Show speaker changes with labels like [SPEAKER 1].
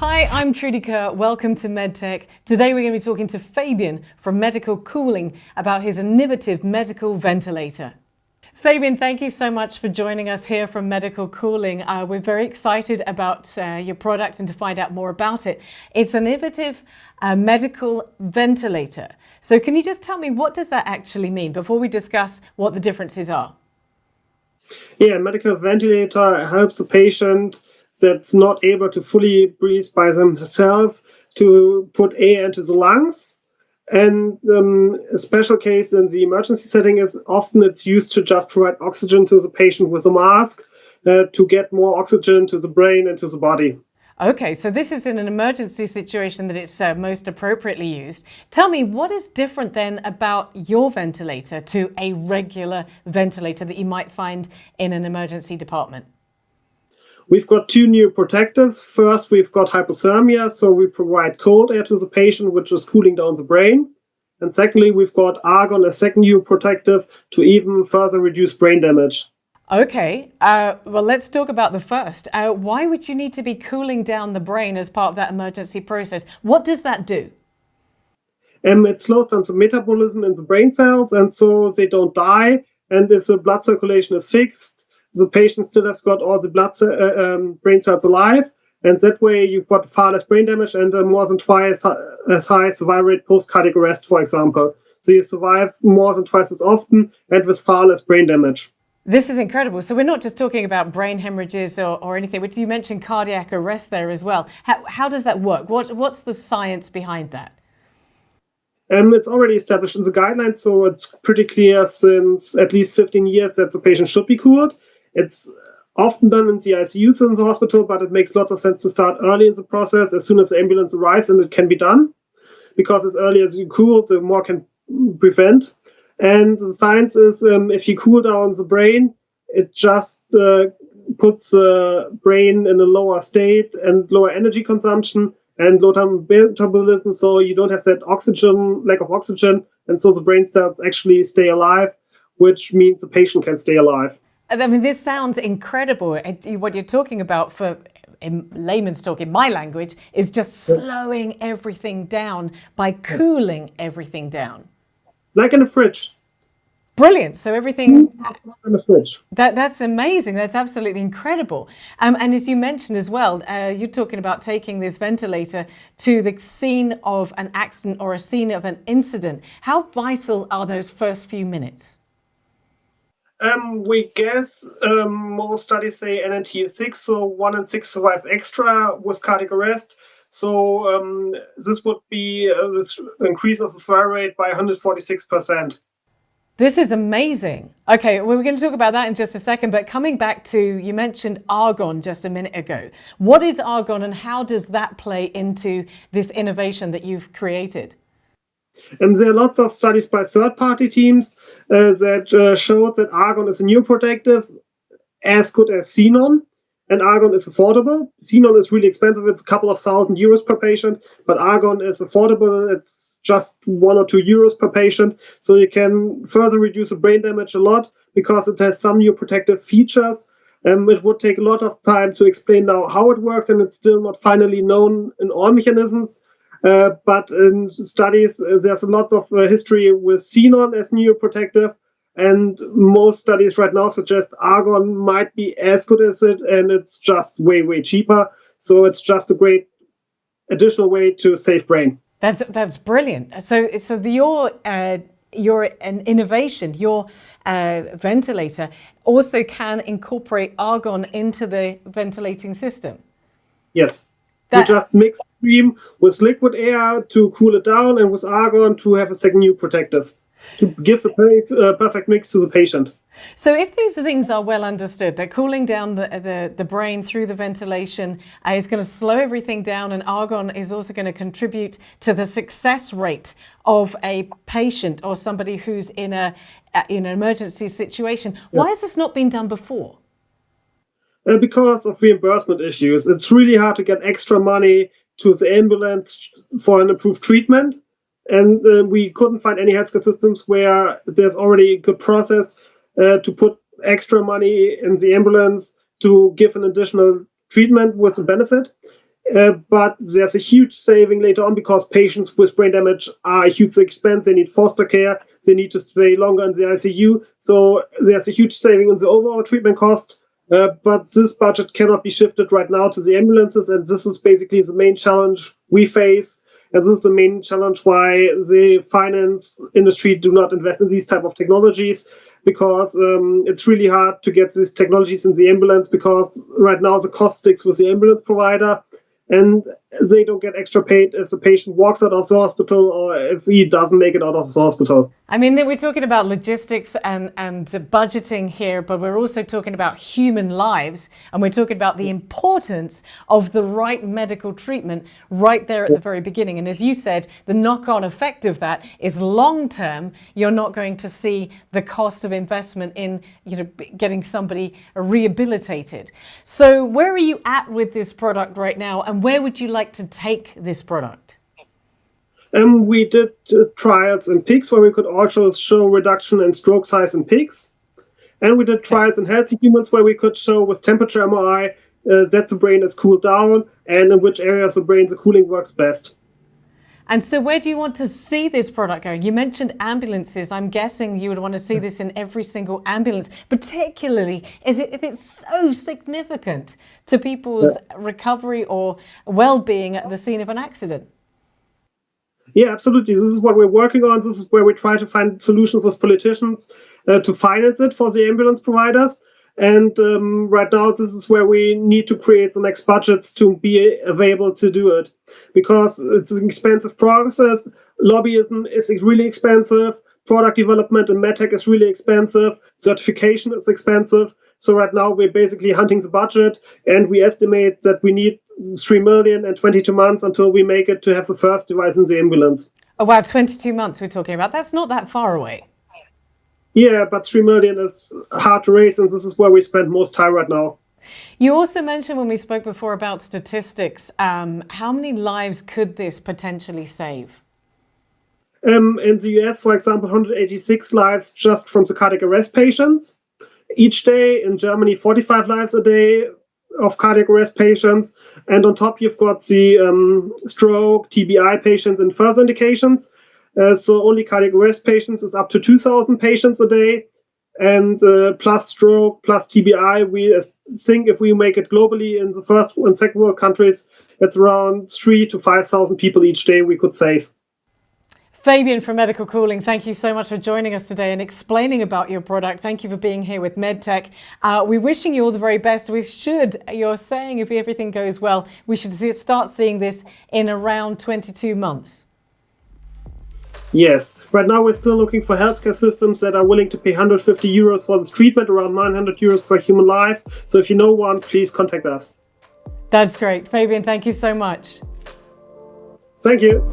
[SPEAKER 1] Hi, I'm Trudy Kerr. Welcome to MedTech. Today we're going to be talking to Fabian from Medicooling about his innovative medical ventilator. Fabian, thank you so much for joining us here from Medicooling. We're very excited about your product and to find out more about it. It's an innovative medical ventilator. So can you just tell me, what does that actually mean before we discuss what the differences are?
[SPEAKER 2] Yeah, medical ventilator helps a patient that's not able to fully breathe by themselves to put air into the lungs. And a special case in the emergency setting is often it's used to just provide oxygen to the patient with a mask to get more oxygen to the brain and to the body.
[SPEAKER 1] Okay, so this is in an emergency situation that it's most appropriately used. Tell me, what is different then about your ventilator to a regular ventilator that you might find in an emergency department?
[SPEAKER 2] We've got two new protectives. First, we've got hypothermia, so we provide cold air to the patient, which is cooling down the brain. And secondly, we've got Argon, a second new protective, to even further reduce brain damage.
[SPEAKER 1] Okay, well, let's talk about the first. Why would you need to be cooling down the brain as part of that emergency process? What does that do?
[SPEAKER 2] It slows down the metabolism in the brain cells, and so they don't die. And if the blood circulation is fixed, the patient still has got all the brain cells alive, and that way you've got far less brain damage and more than twice as high survival rate post-cardiac arrest, for example. So you survive more than twice as often and with far less brain damage.
[SPEAKER 1] This is incredible. So we're not just talking about brain hemorrhages or anything, but you mentioned cardiac arrest there as well. How does that work? What's the science behind that?
[SPEAKER 2] It's already established in the guidelines, so it's pretty clear since at least 15 years that the patient should be cooled. It's often done in the ICUs in the hospital, but it makes lots of sense to start early in the process as soon as the ambulance arrives, and it can be done because as early as you cool, the more can prevent. And the science is if you cool down the brain, it just puts the brain in a lower state and lower energy consumption and low metabolism, so you don't have that lack of oxygen, and so the brain cells actually stay alive, which means the patient can stay alive.
[SPEAKER 1] I mean, this sounds incredible. What you're talking about, for in layman's talk, in my language, is just slowing everything down by cooling everything down.
[SPEAKER 2] Like in a fridge.
[SPEAKER 1] Brilliant. So everything
[SPEAKER 2] in the fridge.
[SPEAKER 1] That's amazing. That's absolutely incredible. And as you mentioned as well, you're talking about taking this ventilator to the scene of an accident or a scene of an incident. How vital are those first few minutes?
[SPEAKER 2] We guess most studies say NNT is 6, so 1 in 6 survive extra with cardiac arrest. So this would be this increase of the survival rate by 146%.
[SPEAKER 1] This is amazing. Okay, well, we're going to talk about that in just a second, but coming back to, you mentioned Argon just a minute ago. What is Argon and how does that play into this innovation that you've created?
[SPEAKER 2] There are lots of studies by third-party teams that showed that Argon is a new protective as good as xenon, and Argon is affordable. Xenon is really expensive. It's a couple of €1,000 per patient, but Argon is affordable. It's just €1 or €2 per patient, so you can further reduce the brain damage a lot because it has some new protective features. It would take a lot of time to explain now how it works, and it's still not finally known in all mechanisms. But in studies, there's a lot of history with xenon as neuroprotective, and most studies right now suggest Argon might be as good as it, and it's just way, way cheaper. So it's just a great additional way to save brain.
[SPEAKER 1] That's brilliant. So your an innovation, your ventilator also can incorporate Argon into the ventilating system.
[SPEAKER 2] Yes. You just mix steam with liquid air to cool it down and with Argon to have a second new protective to give the perfect mix to the patient.
[SPEAKER 1] So if these things are well understood, that cooling down the brain through the ventilation is going to slow everything down, and Argon is also going to contribute to the success rate of a patient or somebody who's in an emergency situation. Why has this not been done before?
[SPEAKER 2] Because of reimbursement issues. It's really hard to get extra money to the ambulance for an approved treatment. And we couldn't find any healthcare systems where there's already a good process to put extra money in the ambulance to give an additional treatment with a benefit. But there's a huge saving later on because patients with brain damage are a huge expense. They need foster care. They need to stay longer in the ICU. So there's a huge saving in the overall treatment cost. But this budget cannot be shifted right now to the ambulances. And this is basically the main challenge we face. And this is the main challenge why the finance industry do not invest in these type of technologies, because it's really hard to get these technologies in the ambulance, because right now the cost sticks with the ambulance provider, and they don't get extra paid if the patient walks out of the hospital or if he doesn't make it out of the hospital.
[SPEAKER 1] I mean, we're talking about logistics and budgeting here, but we're also talking about human lives, and we're talking about the importance of the right medical treatment right there at the very beginning. And as you said, the knock-on effect of that is long-term. You're not going to see the cost of investment in, getting somebody rehabilitated. So where are you at with this product right now, and where would you like to take this product?
[SPEAKER 2] We did trials in pigs where we could also show reduction in stroke size in pigs. And we did trials in healthy humans where we could show with temperature MRI that the brain is cooled down and in which areas of the brain the cooling works best.
[SPEAKER 1] And so where do you want to see this product going? You mentioned ambulances. I'm guessing you would want to see this in every single ambulance, particularly if it's so significant to people's recovery or well-being at the scene of an accident.
[SPEAKER 2] Yeah, absolutely. This is what we're working on. This is where we try to find solutions with politicians to finance it for the ambulance providers. And right now, this is where we need to create the next budgets to be available to do it, because it's an expensive process. Lobbyism is really expensive. Product development in medtech is really expensive. Certification is expensive. So right now, we're basically hunting the budget, and we estimate that we need 3 million and 22 months until we make it to have the first device in the ambulance.
[SPEAKER 1] Oh, wow, 22 months we're talking about. That's not that far away.
[SPEAKER 2] Yeah, but 3 million is hard to raise, and this is where we spend most time right now.
[SPEAKER 1] You also mentioned when we spoke before about statistics, how many lives could this potentially save?
[SPEAKER 2] In the US, for example, 186 lives just from the cardiac arrest patients each day. In Germany, 45 lives a day of cardiac arrest patients. And on top, you've got the stroke, TBI patients and further indications. So only cardiac arrest patients is up to 2,000 patients a day. And plus stroke, plus TBI, we think if we make it globally in the first and second world countries, it's around 3,000 to 5,000 people each day we could save.
[SPEAKER 1] Fabian from Medicooling, thank you so much for joining us today and explaining about your product. Thank you for being here with MedTech. We're wishing you all the very best. You're saying if everything goes well, we should start seeing this in around 22 months.
[SPEAKER 2] Yes. Right now, we're still looking for healthcare systems that are willing to pay 150 euros for this treatment, around 900 euros per human life. So if you know one, please contact us.
[SPEAKER 1] That's great. Fabian, thank you so much.
[SPEAKER 2] Thank you.